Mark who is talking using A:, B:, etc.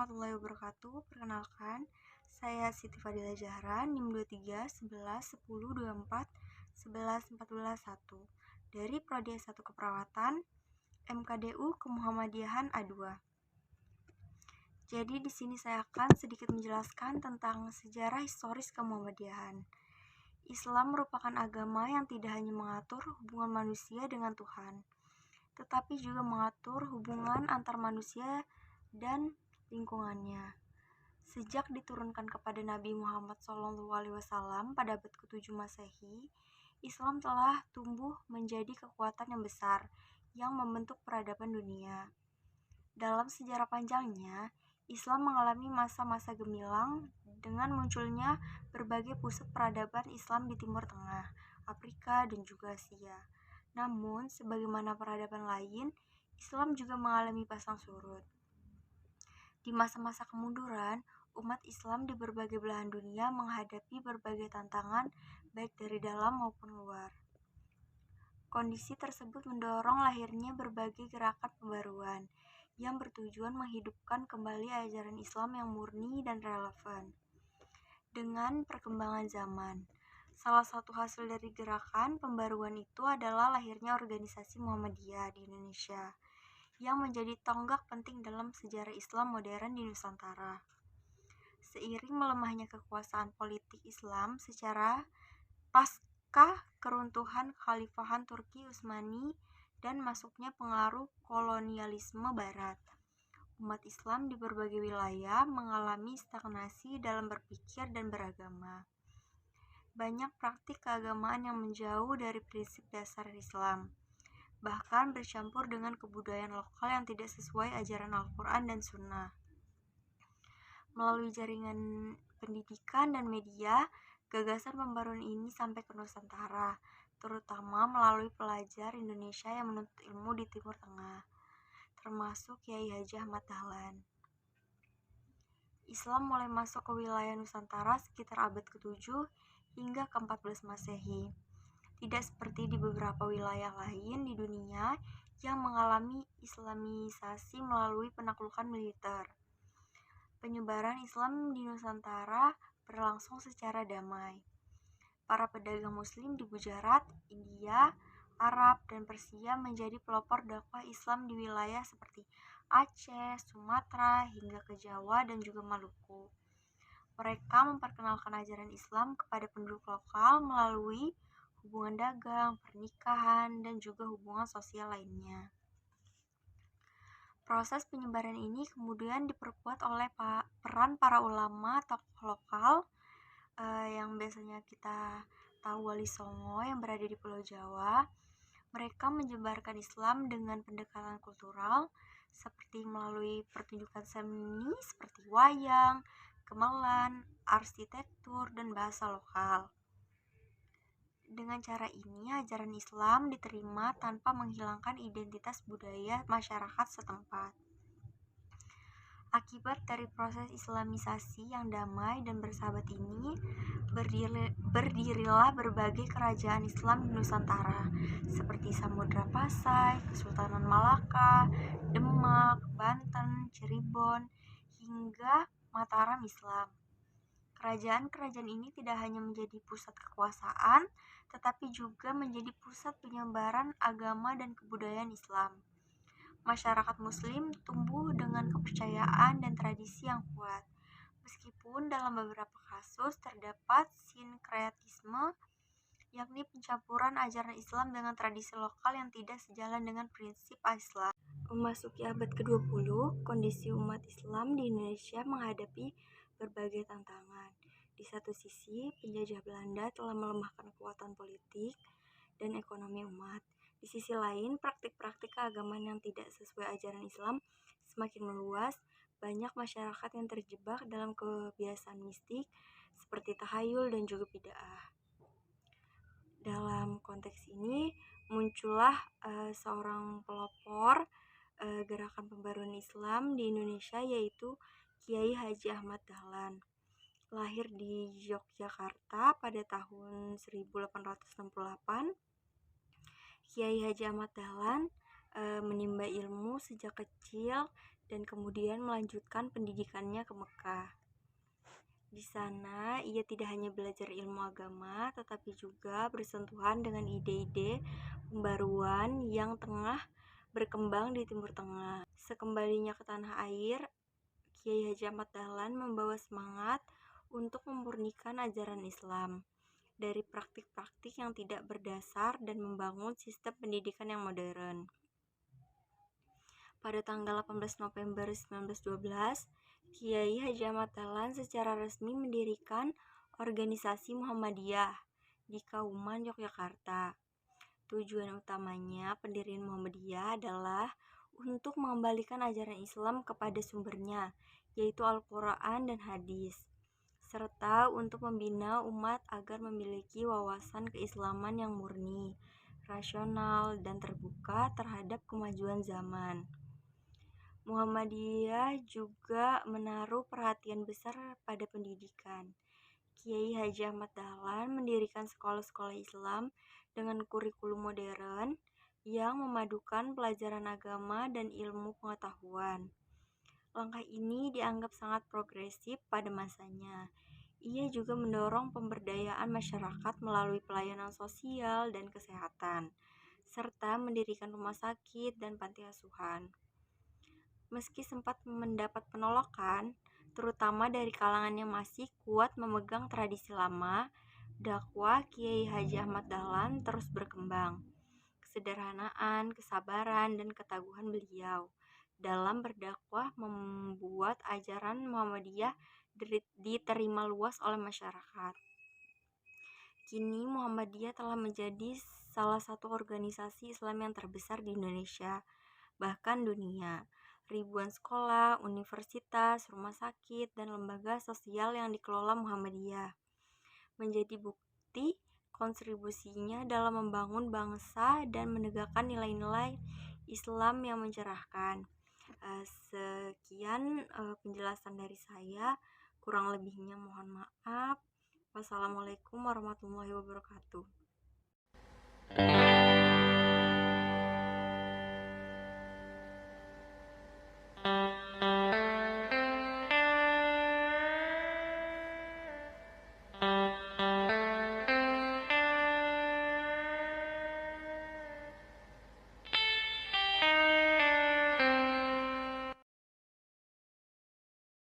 A: warahmatullahi wabarakatuh. Perkenalkan, saya Siti Fadila Zahra, NIM 23 11 10 24 11 14 1 dari Prodi S1 Keperawatan MKDU Kemuhammadiyahan A2. Jadi di sini saya akan sedikit menjelaskan tentang sejarah historis Kemuhammadiyahan. Islam merupakan agama yang tidak hanya mengatur hubungan manusia dengan Tuhan, tetapi juga mengatur hubungan antar manusia dan lingkungannya. Sejak diturunkan kepada Nabi Muhammad SAW pada abad ke-7 Masehi, Islam telah tumbuh menjadi kekuatan yang besar yang membentuk peradaban dunia. Dalam sejarah panjangnya, Islam mengalami masa-masa gemilang dengan munculnya berbagai pusat peradaban Islam di Timur Tengah, Afrika, dan juga Asia. Namun, sebagaimana peradaban lain, Islam juga mengalami pasang surut. Di masa-masa kemunduran, umat Islam di berbagai belahan dunia menghadapi berbagai tantangan baik dari dalam maupun luar. Kondisi tersebut mendorong lahirnya berbagai gerakan pembaruan yang bertujuan menghidupkan kembali ajaran Islam yang murni dan relevan dengan perkembangan zaman. Salah satu hasil dari gerakan pembaruan itu adalah lahirnya organisasi Muhammadiyah di Indonesia yang menjadi tonggak penting dalam sejarah Islam modern di Nusantara. Seiring melemahnya kekuasaan politik Islam secara pasca keruntuhan Kekhalifahan Turki Utsmani dan masuknya pengaruh kolonialisme Barat, umat Islam di berbagai wilayah mengalami stagnasi dalam berpikir dan beragama. Banyak praktik keagamaan yang menjauh dari prinsip dasar Islam, bahkan bercampur dengan kebudayaan lokal yang tidak sesuai ajaran Al-Quran dan Sunnah. Melalui jaringan pendidikan dan media, gagasan pembaruan ini sampai ke Nusantara, terutama melalui pelajar Indonesia yang menuntut ilmu di Timur Tengah, termasuk Kiai Haji Ahmad Dahlan. Islam mulai masuk ke wilayah Nusantara sekitar abad ke-7 hingga ke-14 Masehi. Tidak seperti di beberapa wilayah lain di dunia yang mengalami islamisasi melalui penaklukan militer. Penyebaran Islam di Nusantara berlangsung secara damai. Para pedagang muslim di Gujarat, India, Arab, dan Persia menjadi pelopor dakwah Islam di wilayah seperti Aceh, Sumatera, hingga ke Jawa dan juga Maluku. Mereka memperkenalkan ajaran Islam kepada penduduk lokal melalui hubungan dagang, pernikahan, dan juga hubungan sosial lainnya. Proses penyebaran ini kemudian diperkuat oleh peran para ulama tokoh lokal yang biasanya kita tahu Wali Songo yang berada di Pulau Jawa. Mereka menyebarkan Islam dengan pendekatan kultural seperti melalui pertunjukan seni seperti wayang, gamelan, arsitektur, dan bahasa lokal. Dengan cara ini, ajaran Islam diterima tanpa menghilangkan identitas budaya masyarakat setempat. Akibat dari proses islamisasi yang damai dan bersahabat ini, berdirilah berbagai kerajaan Islam di Nusantara, seperti Samudra Pasai, Kesultanan Malaka, Demak, Banten, Cirebon, hingga Mataram Islam. Kerajaan-kerajaan ini tidak hanya menjadi pusat kekuasaan, tetapi juga menjadi pusat penyebaran agama dan kebudayaan Islam. Masyarakat Muslim tumbuh dengan kepercayaan dan tradisi yang kuat, meskipun dalam beberapa kasus terdapat sinkretisme, yakni pencampuran ajaran Islam dengan tradisi lokal yang tidak sejalan dengan prinsip Islam. Memasuki abad ke-20, kondisi umat Islam di Indonesia menghadapi berbagai tantangan. Di satu sisi, penjajah Belanda telah melemahkan kekuatan politik dan ekonomi umat. Di sisi lain, praktik-praktik keagamaan yang tidak sesuai ajaran Islam semakin meluas. Banyak masyarakat yang terjebak dalam kebiasaan mistik seperti tahayul dan juga bid'ah. Dalam konteks ini, muncullah seorang pelopor gerakan pembaruan Islam di Indonesia, yaitu Kiai Haji Ahmad Dahlan. Lahir di Yogyakarta pada tahun 1868, Kiai Haji Ahmad Dahlan menimba ilmu sejak kecil dan kemudian melanjutkan pendidikannya ke Mekah. Di sana, ia tidak hanya belajar ilmu agama, tetapi juga bersentuhan dengan ide-ide pembaruan yang tengah berkembang di Timur Tengah. Sekembalinya ke tanah air, Kiai Haji Ahmad Dahlan membawa semangat untuk memurnikan ajaran Islam dari praktik-praktik yang tidak berdasar dan membangun sistem pendidikan yang modern. Pada tanggal 18 November 1912, Kiai Haji Ahmad Dahlan secara resmi mendirikan organisasi Muhammadiyah di Kauman, Yogyakarta. Tujuan utamanya pendirian Muhammadiyah adalah untuk mengembalikan ajaran Islam kepada sumbernya, yaitu Al-Quran dan Hadis, serta untuk membina umat agar memiliki wawasan keislaman yang murni, rasional, dan terbuka terhadap kemajuan zaman. Muhammadiyah juga menaruh perhatian besar pada pendidikan. Kiai Haji Ahmad Dahlan mendirikan sekolah-sekolah Islam dengan kurikulum modern yang memadukan pelajaran agama dan ilmu pengetahuan. Langkah ini dianggap sangat progresif pada masanya. Ia juga mendorong pemberdayaan masyarakat melalui pelayanan sosial dan kesehatan, serta mendirikan rumah sakit dan panti asuhan. Meski sempat mendapat penolakan, terutama dari kalangan yang masih kuat memegang tradisi lama, dakwah Kiai Haji Ahmad Dahlan terus berkembang. Kesederhanaan, kesabaran, dan ketaguhan beliau dalam berdakwah membuat ajaran Muhammadiyah diterima luas oleh masyarakat. Kini Muhammadiyah telah menjadi salah satu organisasi Islam yang terbesar di Indonesia, bahkan dunia. Ribuan sekolah, universitas, rumah sakit, dan lembaga sosial yang dikelola Muhammadiyah menjadi bukti kontribusinya dalam membangun bangsa dan menegakkan nilai-nilai Islam yang mencerahkan. Sekian penjelasan dari saya, kurang lebihnya mohon maaf. Wassalamualaikum warahmatullahi wabarakatuh.